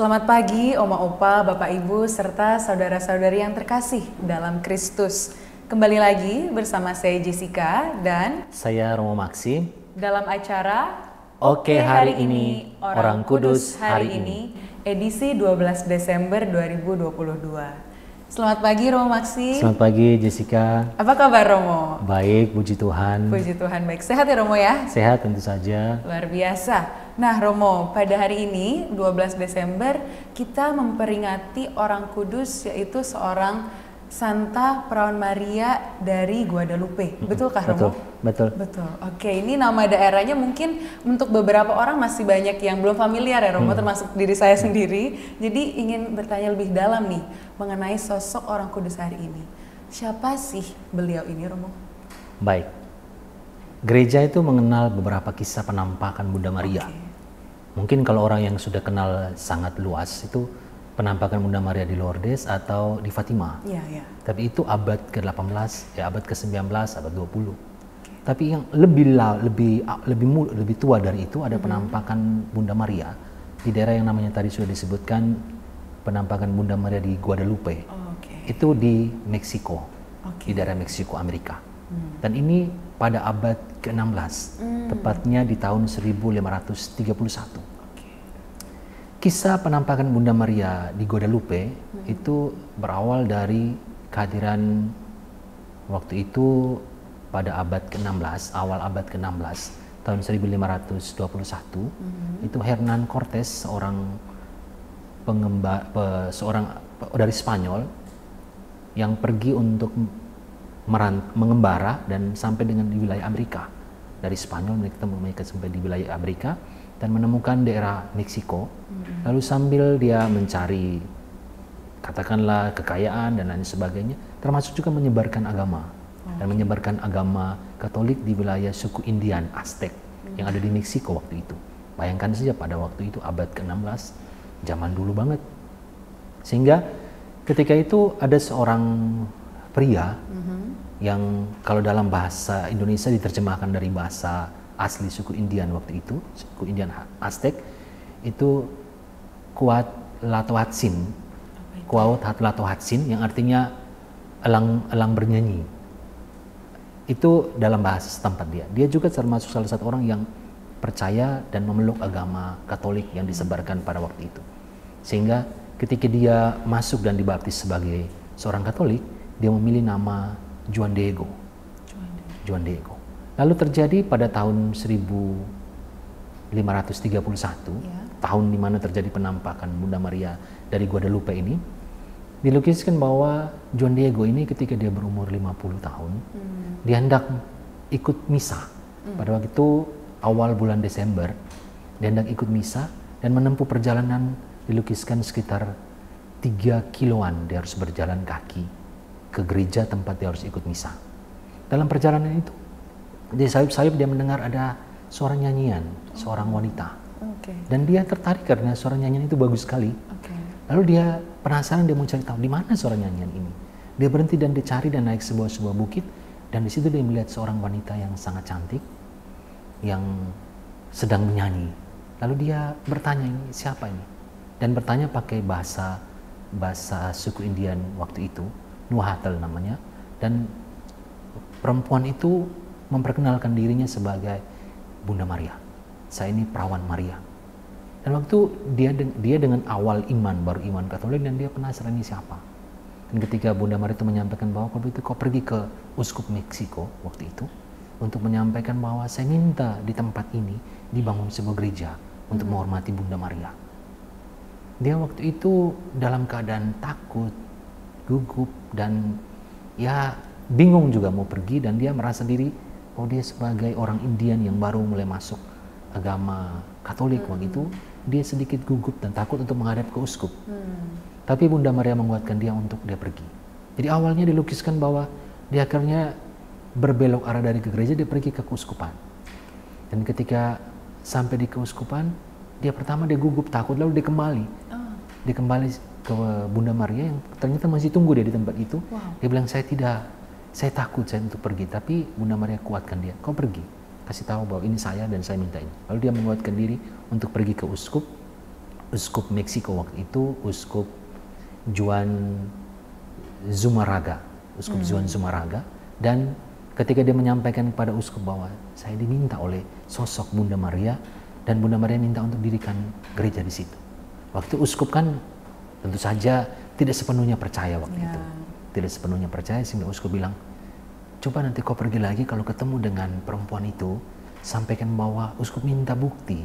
Selamat pagi Oma Opa, Bapak Ibu, serta saudara-saudari yang terkasih dalam Kristus. Kembali lagi bersama saya Jessica dan saya Romo Maksi dalam acara Oke Hari Ini, Orang Kudus Hari Ini, edisi 12 Desember 2022. Selamat pagi Romo Maksi. Selamat pagi Jessica. Apa kabar Romo? Baik, puji Tuhan. Puji Tuhan, baik. Sehat ya Romo ya? Sehat tentu saja. Luar biasa. Nah Romo, pada hari ini 12 Desember kita memperingati orang kudus, yaitu seorang Santa Perawan Maria dari Guadalupe. Betulkah Romo? Betul. Oke, ini nama daerahnya mungkin untuk beberapa orang masih banyak yang belum familiar ya Romo, termasuk diri saya sendiri. Jadi ingin bertanya lebih dalam nih mengenai sosok orang kudus hari ini. Siapa sih beliau ini Romo? Baik. Gereja itu mengenal beberapa kisah penampakan Bunda Maria. Mungkin kalau orang yang sudah kenal sangat luas itu penampakan Bunda Maria di Lourdes atau di Fatima. Iya. Tapi itu abad ke-18, ya abad ke-19, abad 20. Tapi yang lebih tua dari itu ada penampakan Bunda Maria di daerah yang namanya tadi sudah disebutkan, penampakan Bunda Maria di Guadalupe. Itu di Meksiko, di daerah Meksiko, Amerika. Dan ini pada abad ke-16, tepatnya di tahun 1531. Kisah penampakan Bunda Maria di Guadalupe itu berawal dari kehadiran waktu itu pada abad ke-16, awal abad ke-16, tahun 1521, itu Hernan Cortes, seorang dari Spanyol yang pergi untuk mengembara dan sampai dengan di wilayah Amerika. Dari Spanyol mereka sampai di wilayah Amerika dan menemukan daerah Meksiko. Lalu sambil dia mencari katakanlah kekayaan dan lain sebagainya, termasuk juga menyebarkan agama dan menyebarkan agama Katolik di wilayah suku Indian Aztec yang ada di Meksiko waktu itu. Bayangkan saja pada waktu itu abad ke-16, zaman dulu banget. Sehingga ketika itu ada seorang pria yang kalau dalam bahasa Indonesia diterjemahkan dari bahasa asli suku Indian waktu itu, suku Indian Aztec, itu Cuauhtlacoatzin, yang artinya elang bernyanyi. Itu dalam bahasa setempat dia. Dia juga termasuk salah satu orang yang percaya dan memeluk agama Katolik yang disebarkan pada waktu itu. Sehingga ketika dia masuk dan dibaptis sebagai seorang Katolik, dia memilih nama Juan Diego. Lalu terjadi pada tahun 1531, tahun di mana terjadi penampakan Bunda Maria dari Guadalupe ini, dilukiskan bahwa Juan Diego ini ketika dia berumur 50 tahun, dia hendak ikut misa. Pada waktu itu awal bulan Desember, dia hendak ikut misa dan menempuh perjalanan, dilukiskan sekitar 3 kiloan dia harus berjalan kaki ke gereja tempat dia harus ikut misa. Dalam perjalanan itu, di sayup-sayup dia mendengar ada suara nyanyian, seorang wanita. Dan dia tertarik karena suara nyanyian itu bagus sekali. Lalu dia penasaran, dia mau cari tahu di mana suara nyanyian ini. Dia berhenti dan dicari dan naik sebuah bukit, dan di situ dia melihat seorang wanita yang sangat cantik yang sedang menyanyi. Lalu dia bertanya, ini siapa ini? Dan bertanya pakai bahasa suku Indian waktu itu, Nuhatel namanya, dan perempuan itu memperkenalkan dirinya sebagai Bunda Maria. Saya ini perawan Maria. Dan waktu dia dengan awal baru iman Katolik, dan dia penasaran ini siapa. Dan ketika Bunda Maria itu menyampaikan bahwa waktu itu kau pergi ke Uskup Meksiko waktu itu untuk menyampaikan bahwa saya minta di tempat ini dibangun sebuah gereja untuk menghormati Bunda Maria. Dia waktu itu dalam keadaan takut, gugup, dan ya bingung juga mau pergi, dan dia merasa diri dia sebagai orang Indian yang baru mulai masuk agama Katolik waktu itu, dia sedikit gugup dan takut untuk menghadap ke uskup. Tapi Bunda Maria menguatkan dia untuk dia pergi. Jadi awalnya dilukiskan bahwa dia akhirnya berbelok arah dari ke gereja, dia pergi ke keuskupan. Dan ketika sampai di keuskupan, dia gugup takut, lalu dia kembali. Dia kembali ke Bunda Maria yang ternyata masih tunggu dia di tempat itu. Dia bilang, saya takut saya untuk pergi, tapi Bunda Maria kuatkan dia, kau pergi, kasih tahu bahwa ini saya dan saya minta ini. Lalu dia menguatkan diri untuk pergi ke uskup. uskup Meksiko waktu itu, Uskup Juan Zumaraga, Juan Zumaraga, dan ketika dia menyampaikan kepada uskup bahwa saya diminta oleh sosok Bunda Maria dan Bunda Maria minta untuk dirikan gereja di situ. Waktu uskup kan tentu saja tidak sepenuhnya percaya waktu itu, tidak sepenuhnya percaya, sehingga uskup bilang, coba nanti kau pergi lagi kalau ketemu dengan perempuan itu, sampaikan bahwa uskup minta bukti.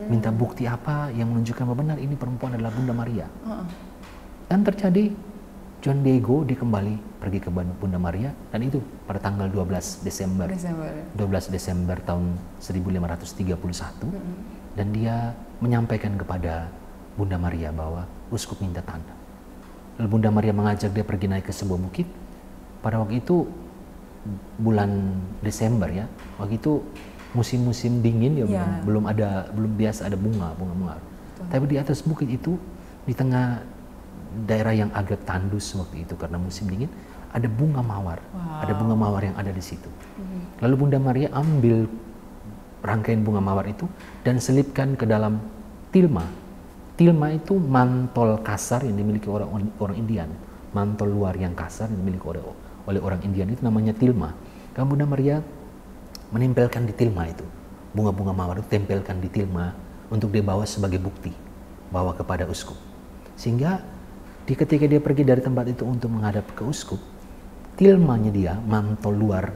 Minta bukti apa yang menunjukkan bahwa benar ini perempuan adalah Bunda Maria. Dan terjadi, Juan Diego dikembali pergi ke Bunda Maria, dan itu pada tanggal 12 Desember tahun 1531, dan dia menyampaikan kepada Bunda Maria bahwa uskup minta tanda. Lalu Bunda Maria mengajak dia pergi naik ke sebuah bukit. Pada waktu itu bulan Desember ya, waktu itu musim-musim dingin ya, belum biasa ada bunga. Tapi di atas bukit itu, di tengah daerah yang agak tandus waktu itu karena musim dingin, ada bunga mawar. Ada bunga mawar yang ada di situ. Lalu Bunda Maria ambil rangkaian bunga mawar itu dan selipkan ke dalam tilma. Tilma itu mantol kasar yang dimiliki orang Indian. Mantol luar yang kasar yang dimiliki oleh orang Indian itu namanya tilma. Karena Bunda Maria menempelkan di tilma itu, bunga-bunga mawar itu tempelkan di tilma untuk dibawa sebagai bukti, bawa kepada uskup. Sehingga ketika dia pergi dari tempat itu untuk menghadap ke uskup, tilmanya dia, mantol luar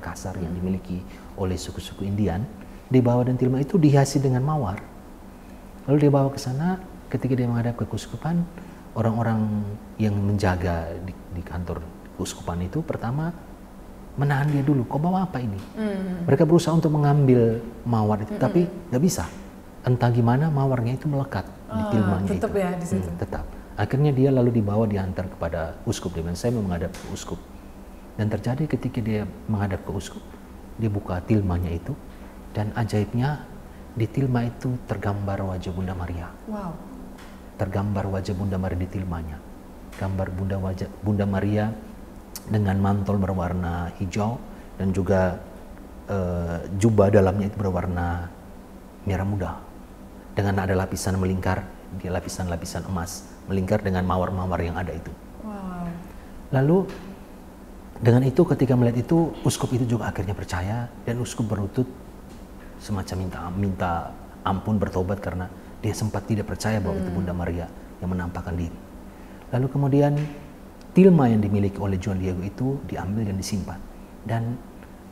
kasar yang dimiliki oleh suku-suku Indian, dibawa, dan tilma itu dihiasi dengan mawar. Lalu dibawa ke sana. Ketika dia menghadap ke keuskupan, orang-orang yang menjaga di kantor keuskupan itu pertama menahan dia dulu. Kau bawa apa ini? Mereka berusaha untuk mengambil mawar itu, tapi nggak bisa. Entah gimana mawarnya itu melekat di tilmanya tetap itu. Ya di situ. Tetap. Akhirnya dia lalu dibawa, diantar kepada uskup. Dia bilang, saya mau menghadap ke uskup. Dan terjadi ketika dia menghadap ke uskup, dia buka tilmanya itu, dan ajaibnya di tilma itu tergambar wajah Bunda Maria. Wow. Tergambar wajah Bunda Maria di tilmanya. Gambar Bunda Maria dengan mantel berwarna hijau dan juga jubah dalamnya itu berwarna merah muda dengan ada lapisan melingkar, di lapisan-lapisan emas melingkar dengan mawar-mawar yang ada itu. Wow. Lalu dengan itu, ketika melihat itu, uskup itu juga akhirnya percaya, dan uskup berlutut semacam minta ampun, bertobat karena dia sempat tidak percaya bahwa itu Bunda Maria yang menampakkan diri. Lalu kemudian tilma yang dimiliki oleh Juan Diego itu diambil dan disimpan. Dan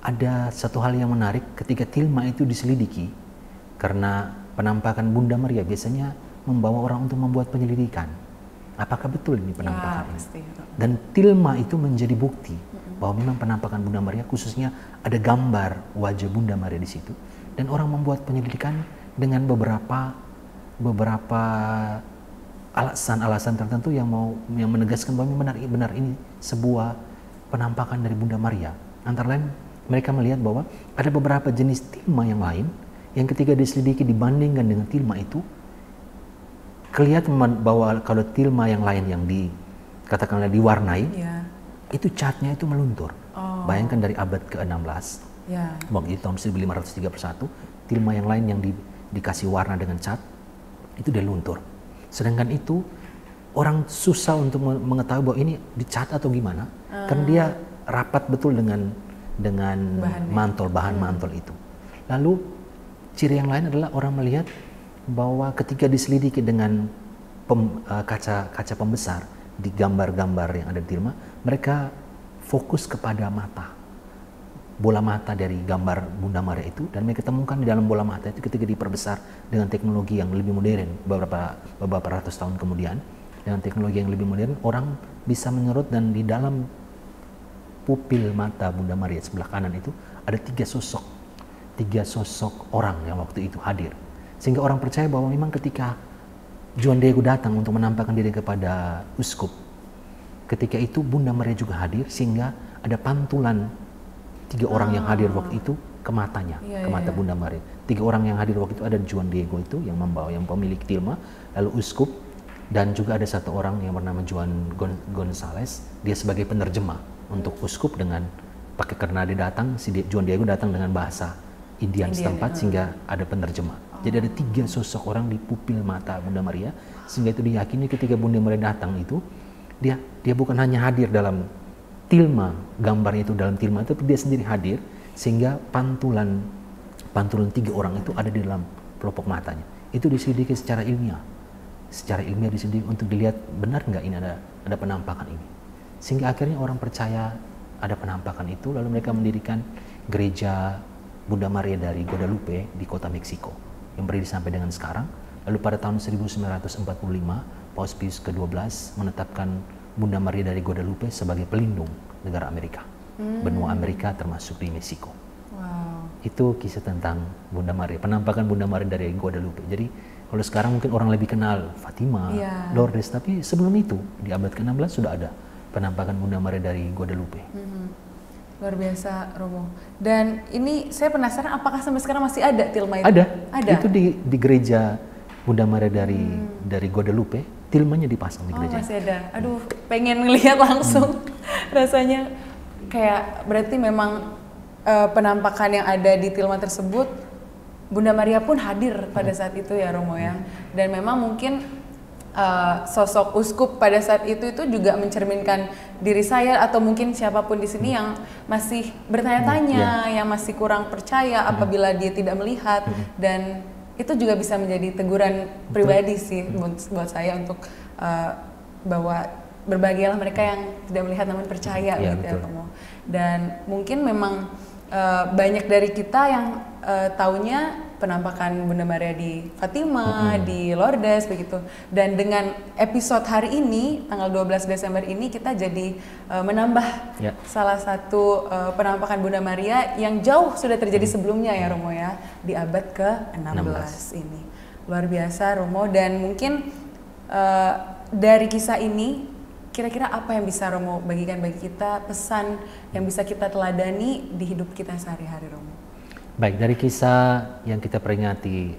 ada satu hal yang menarik ketika tilma itu diselidiki, karena penampakan Bunda Maria biasanya membawa orang untuk membuat penyelidikan. Apakah betul ini penampakan ini? Dan tilma itu menjadi bukti bahwa memang penampakan Bunda Maria, khususnya ada gambar wajah Bunda Maria di situ. Dan orang membuat penyelidikan dengan beberapa alasan-alasan tertentu yang menegaskan bahwa benar ini sebuah penampakan dari Bunda Maria. Antara lain, mereka melihat bahwa ada beberapa jenis tilma yang lain yang ketika diselidiki dibandingkan dengan tilma itu, kelihatan bahwa kalau tilma yang lain yang katakanlah diwarnai, itu catnya itu meluntur. Bayangkan dari abad ke-16, waktu itu tahun 1531, tilma yang lain yang dikasih warna dengan cat itu dia luntur. Sedangkan itu orang susah untuk mengetahui bahwa ini dicat atau gimana, karena dia rapat betul dengan bahan mantel itu. Lalu ciri yang lain adalah orang melihat bahwa ketika diselidiki dengan kaca pembesar di gambar-gambar yang ada di tilma, mereka fokus kepada bola mata dari gambar Bunda Maria itu, dan mereka temukan di dalam bola mata itu ketika diperbesar dengan teknologi yang lebih modern beberapa ratus tahun kemudian, dengan teknologi yang lebih modern, orang bisa menyerut, dan di dalam pupil mata Bunda Maria sebelah kanan itu ada tiga sosok orang yang waktu itu hadir, sehingga orang percaya bahwa memang ketika Juan Diego datang untuk menampakkan diri kepada uskup, ketika itu Bunda Maria juga hadir, sehingga ada pantulan tiga orang yang hadir waktu itu ke matanya, ke mata Bunda Maria. Tiga orang yang hadir waktu itu ada Juan Diego itu yang pemilik tilma, lalu uskup, dan juga ada satu orang yang bernama Juan Gonzales, dia sebagai penerjemah untuk uskup karena dia datang, Juan Diego datang dengan bahasa Indian setempat, sehingga ada penerjemah. Jadi ada 3 sosok orang di pupil mata Bunda Maria, sehingga itu diyakini ketika Bunda Maria datang itu dia bukan hanya hadir dalam tilma, gambarnya itu dalam tilma, tapi dia sendiri hadir, sehingga pantulan 3 orang itu ada di dalam pelopok matanya. Itu diselidiki secara ilmiah diselidiki untuk dilihat benar nggak ini ada penampakan ini, sehingga akhirnya orang percaya ada penampakan itu, lalu mereka mendirikan gereja Bunda Maria dari Guadalupe di kota Meksiko yang berdiri sampai dengan sekarang. Lalu pada tahun 1945 Paus Pius ke-12 menetapkan Bunda Maria dari Guadalupe sebagai pelindung negara Amerika, benua Amerika termasuk di Meksiko. Wow. Itu kisah tentang Bunda Maria, penampakan Bunda Maria dari Guadalupe. Jadi kalau sekarang mungkin orang lebih kenal Fatima, Lourdes, tapi sebelum itu di abad ke-16 sudah ada penampakan Bunda Maria dari Guadalupe. Luar biasa, Romo. Dan ini saya penasaran, apakah sampai sekarang masih ada tilma itu? Ada. Itu di gereja Bunda Maria dari Guadalupe, tilmanya dipasang di gereja. Oh, masih ada. Aduh, pengen ngelihat langsung. Rasanya kayak berarti memang penampakan yang ada di tilma tersebut, Bunda Maria pun hadir pada saat itu ya, Romo ya. Dan memang mungkin sosok uskup pada saat itu juga mencerminkan diri saya atau mungkin siapapun di sini yang masih bertanya-tanya, yang masih kurang percaya apabila dia tidak melihat, dan itu juga bisa menjadi teguran pribadi sih buat saya untuk bahwa berbahagialah mereka yang tidak melihat namun percaya gitu ya, Romo. Dan mungkin memang banyak dari kita yang taunya penampakan Bunda Maria di Fatima, di Lourdes begitu. Dan dengan episode hari ini, tanggal 12 Desember ini, kita jadi menambah salah satu penampakan Bunda Maria yang jauh sudah terjadi sebelumnya ya, Romo ya, di abad ke-16 ini. Luar biasa, Romo. Dan mungkin dari kisah ini, kira-kira apa yang bisa Romo bagikan bagi kita, pesan yang bisa kita teladani di hidup kita sehari-hari, Romo? Baik, dari kisah yang kita peringati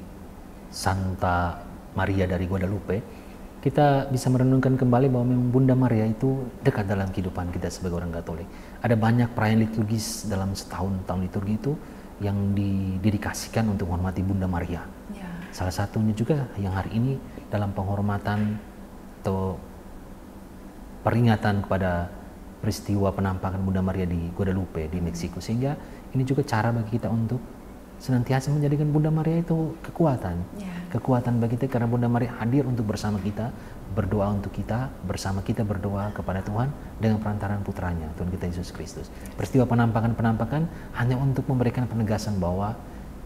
Santa Maria dari Guadalupe, kita bisa merenungkan kembali bahwa memang Bunda Maria itu dekat dalam kehidupan kita sebagai orang Katolik. Ada banyak perayaan liturgis dalam setahun tahun liturgi itu yang didedikasikan untuk menghormati Bunda Maria. Salah satunya juga yang hari ini dalam penghormatan atau peringatan kepada peristiwa penampakan Bunda Maria di Guadalupe di Meksiko, sehingga ini juga cara bagi kita untuk senantiasa menjadikan Bunda Maria itu kekuatan bagi kita, karena Bunda Maria hadir untuk bersama kita, berdoa untuk kita, bersama kita berdoa kepada Tuhan dengan perantaran putranya, Tuhan kita Yesus Kristus. Peristiwa penampakan hanya untuk memberikan penegasan bahwa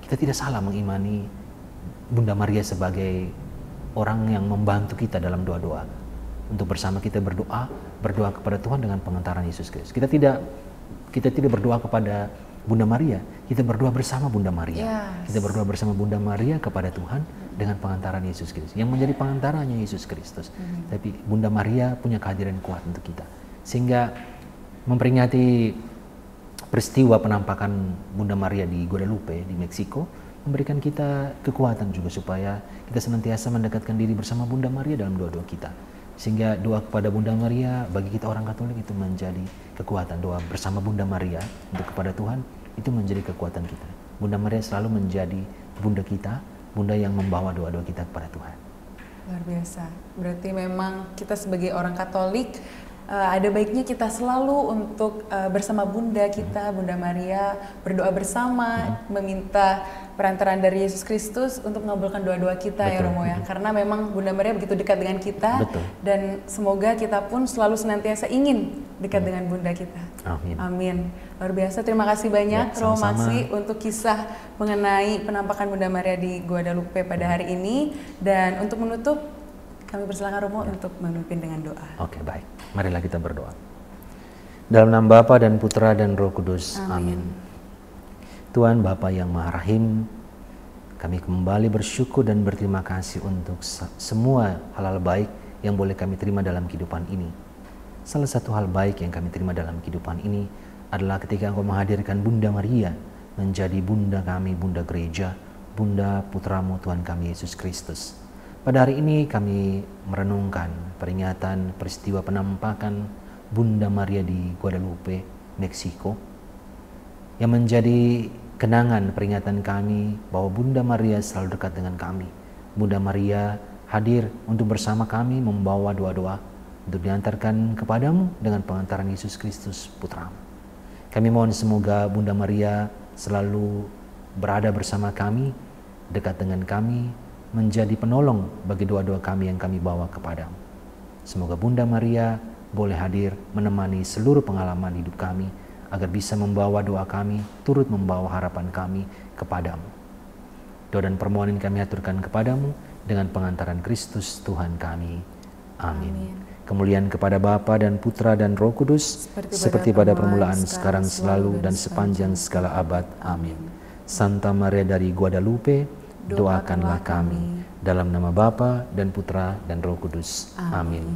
kita tidak salah mengimani Bunda Maria sebagai orang yang membantu kita dalam doa-doa, untuk bersama kita berdoa kepada Tuhan dengan pengantaran Yesus Kristus. Kita tidak berdoa kepada Bunda Maria, kita berdoa bersama Bunda Maria. Kita berdoa bersama Bunda Maria kepada Tuhan dengan pengantaran Yesus Kristus, yang menjadi pengantarannya Yesus Kristus. Tapi Bunda Maria punya kehadiran kuat untuk kita, sehingga memperingati peristiwa penampakan Bunda Maria di Guadalupe di Meksiko memberikan kita kekuatan juga supaya kita senantiasa mendekatkan diri bersama Bunda Maria dalam doa-doa kita, sehingga doa kepada Bunda Maria bagi kita orang Katolik itu menjadi kekuatan. Doa bersama Bunda Maria untuk kepada Tuhan itu menjadi kekuatan kita. Bunda Maria selalu menjadi bunda kita, bunda yang membawa doa-doa kita kepada Tuhan. Luar biasa. Berarti memang kita sebagai orang Katolik ada baiknya kita selalu untuk bersama Bunda kita, Bunda Maria, berdoa bersama, meminta perantaraan dari Yesus Kristus untuk mengabulkan doa-doa kita. Betul. Ya Romo ya. Karena memang Bunda Maria begitu dekat dengan kita. Betul. Dan semoga kita pun selalu senantiasa ingin dekat dengan Bunda kita. Amin. Amin. Luar biasa. Terima kasih banyak Romo Maksi untuk kisah mengenai penampakan Bunda Maria di Guadalupe pada hari ini. Dan untuk menutup, kami persilakan Romo untuk memimpin dengan doa. Oke, baik. Marilah kita berdoa. Dalam nama Bapa dan Putra dan Roh Kudus. Amin. Tuhan Bapa yang Maha Rahim, kami kembali bersyukur dan berterima kasih untuk semua hal-hal baik yang boleh kami terima dalam kehidupan ini. Salah satu hal baik yang kami terima dalam kehidupan ini adalah ketika Engkau menghadirkan Bunda Maria menjadi bunda kami, bunda gereja, bunda putramu Tuhan kami Yesus Kristus. Pada hari ini kami merenungkan peringatan peristiwa penampakan Bunda Maria di Guadalupe, Meksiko, yang menjadi kenangan peringatan kami bahwa Bunda Maria selalu dekat dengan kami. Bunda Maria hadir untuk bersama kami membawa doa-doa untuk diantarkan kepadamu dengan pengantaran Yesus Kristus Putramu. Kami mohon semoga Bunda Maria selalu berada bersama kami, dekat dengan kami, menjadi penolong bagi doa-doa kami yang kami bawa kepadamu. Semoga Bunda Maria boleh hadir menemani seluruh pengalaman hidup kami, agar bisa membawa doa kami, turut membawa harapan kami kepadamu. Doa dan permohonan kami aturkan kepadamu dengan pengantaran Kristus Tuhan kami. Amin. Kemuliaan kepada Bapa dan Putra dan Roh Kudus, seperti pada permulaan, sekarang, selalu, dan sepanjang segala abad. Amin. Santa Maria dari Guadalupe, doakanlah kami. Dalam nama Bapa dan Putra dan Roh Kudus. Amin.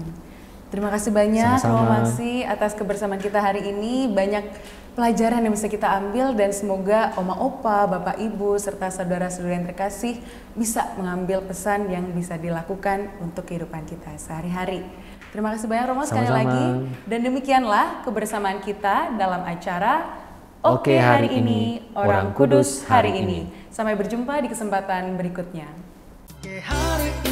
Terima kasih banyak Sama-sama. Romo Maksi atas kebersamaan kita hari ini. Banyak pelajaran yang bisa kita ambil dan semoga Oma Opa, Bapak Ibu, serta saudara-saudara yang terkasih bisa mengambil pesan yang bisa dilakukan untuk kehidupan kita sehari-hari. Terima kasih banyak Romo sekali lagi. Dan demikianlah kebersamaan kita dalam acara Oke Hari Ini, Orang Kudus Hari Ini. Sampai berjumpa di kesempatan berikutnya. Oke hari ini.